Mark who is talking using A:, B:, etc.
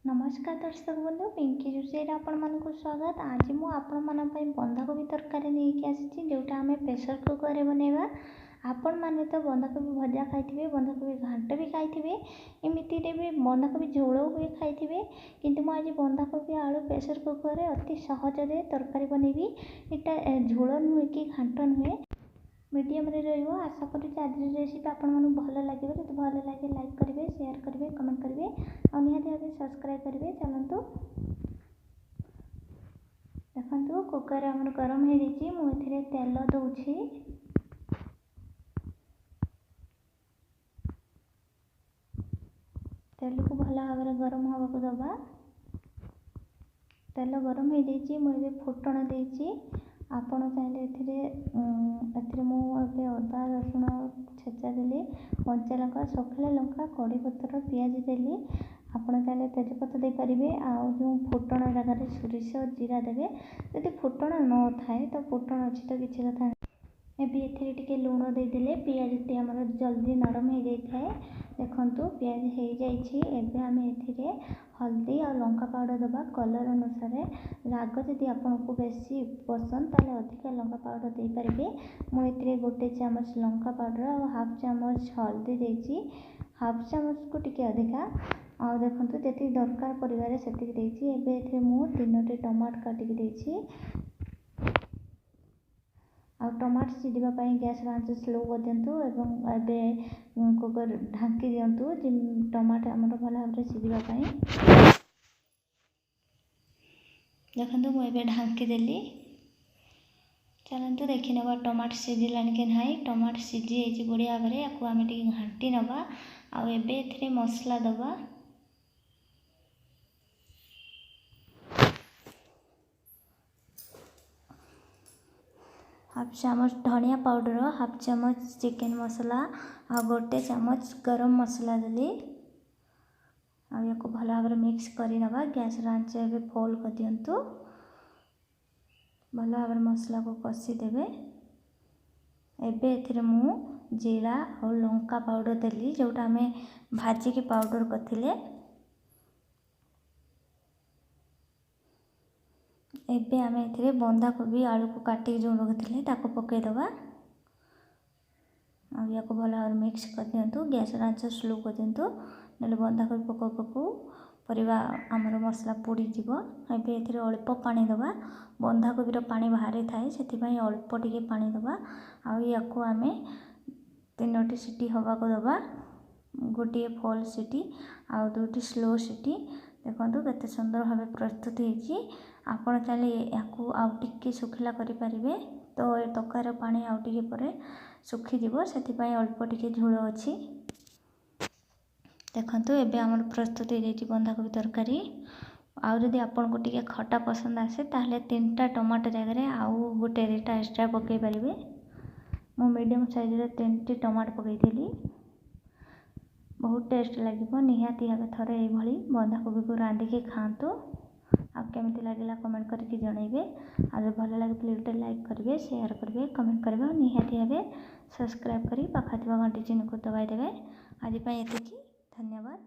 A: नमस्कार दर्शक बंधु पिंकी रोषेई आपण मानक स्वागत। आज मुझे बंधाकोबी तरकारी नहीं आसी जोटा आम प्रेसर कुकर बनैबा। आपण मैंने तो बंधाकोबी भजा खाई, बंधाकोबी घांट भी खाई, एमती भी बंधाकोबी झोल हुए खाई, किंतु मुझे आज बंधाकोबी आलू प्रेसर कुकर अति सहज तरकारी बनैबी। यहाँ झोल नुहे कि घांट नुहे, मीडियम रो। आशा करुँ आज रेसिपी आपण भल लगे। जो भल लगे लाइक करेंगे, शेयर करेंगे, कमेंट करेंगे और निहाती भाव सब्सक्राइब करेंगे। चलतु देखो कुकर आम गरम हो जाइए। मुझे तेल दूची, तेल को भल भाव गरम हाँक दबा। तेल गरम हो जाइए, मुझे फुटण देती। आपण चाहिए मुझे अदा रसुण छेचा देली, कंचा लंका, शौखला लंका, कड़ी पतर, पियाज देली। आपण चाहिए तेजपत देपारे। जो फुटण जगह सोरिष जीरा देवे। जदि फुटण न थाए तो फुटण अच्छी तो किसी कथा एबे टे लुण देदेले पियाज टी आमर जल्दी नरम हो जाए। देखु पियाज हो जाए। आम ए हल्दी और लंका पाउडर दबा कलर अनुसार। राग जदि आपको बेसी पसंद ताले अधिक लंका पाउडर दे पारे। मुझे गोटे चामच लंका पाउडर और हाफ चामच हल्दी देती। हाफ चामच को टिके अधिका आ देखो जी दरकार परिवार से मुझे 3टी टमाटो काटिक देती। आ टमाटो सीझापी गैस आंच स्लो कर दिंतु एवं कुकर ढांकी दिंतु टमाटो आम भल भाव सीझापी। देखो मुझे ढांकी देली। चलतु देखी ना टमाटो सीझिला कि ना। टमाटो सीझी बढ़िया भाव में आम घाटी नवा। आए मसला दबा। हाफ चामच धनिया पाउडर, हाफ चामच चिकेन मसला आ गोटे चामच गरम मसला देली। या भल भाव मिक्स करवा। गैस आंच फुल कर दिंतु। भल भाव मसला को कषिदेवे। एबे मु जीरा और लंका पाउडर देली जोटा आम भाजिकी पाउडर करथिले। एबे आम ए बंधाकोबी आलू को काटिक जो रखी पकईदबा। या भल भाव मिक्स कर दिंतु। गैस आंच स्लो कर दिंतु ना बंधाकोबी पकऊ पकऊ परिवा आमर मसला पोड़ीज। एबे अल्प पानी दबा। बंधाकोबीर पानी बाहरी थाए से अल्प टिके पानी दबा। या आम 3टी सीटी हवा को दबा। गोटे फल सीटी आ 2टी स्लो सीटी। देखो केते सुंदर भाव प्रस्तुत होती। आपण चाहिए या टिके सुखिला करें तो तकार पानी आउ टिके पर सुखीज से अल्प टिके झोल अच्छी। देखो एबे आमर प्रस्तुत हो जाए बंधाकोबी तरकारी। आउ जदि आपन को टिके खटा पसंद आसे ताहले 3टा टमाटो जगह आउ गोटे रेटा एक्स्ट्रा पकई पारे। मु मीडियम साइज 3टी टमाटो पकईली। बहुत टेस्ट लगे। निहाती भाव थरे ये बंधाकोबी को रांधिकी खातु। केमती लगे कमेंट करके जनइबे। आज भल लगे प्लीज लाइक करेंगे, शेयर करेंगे, कमेंट करेंगे और निहाती भाव सब्सक्राइब करी पाखा घंटी चिन्ह को दबाई देवे। आज ये धन्यवाद।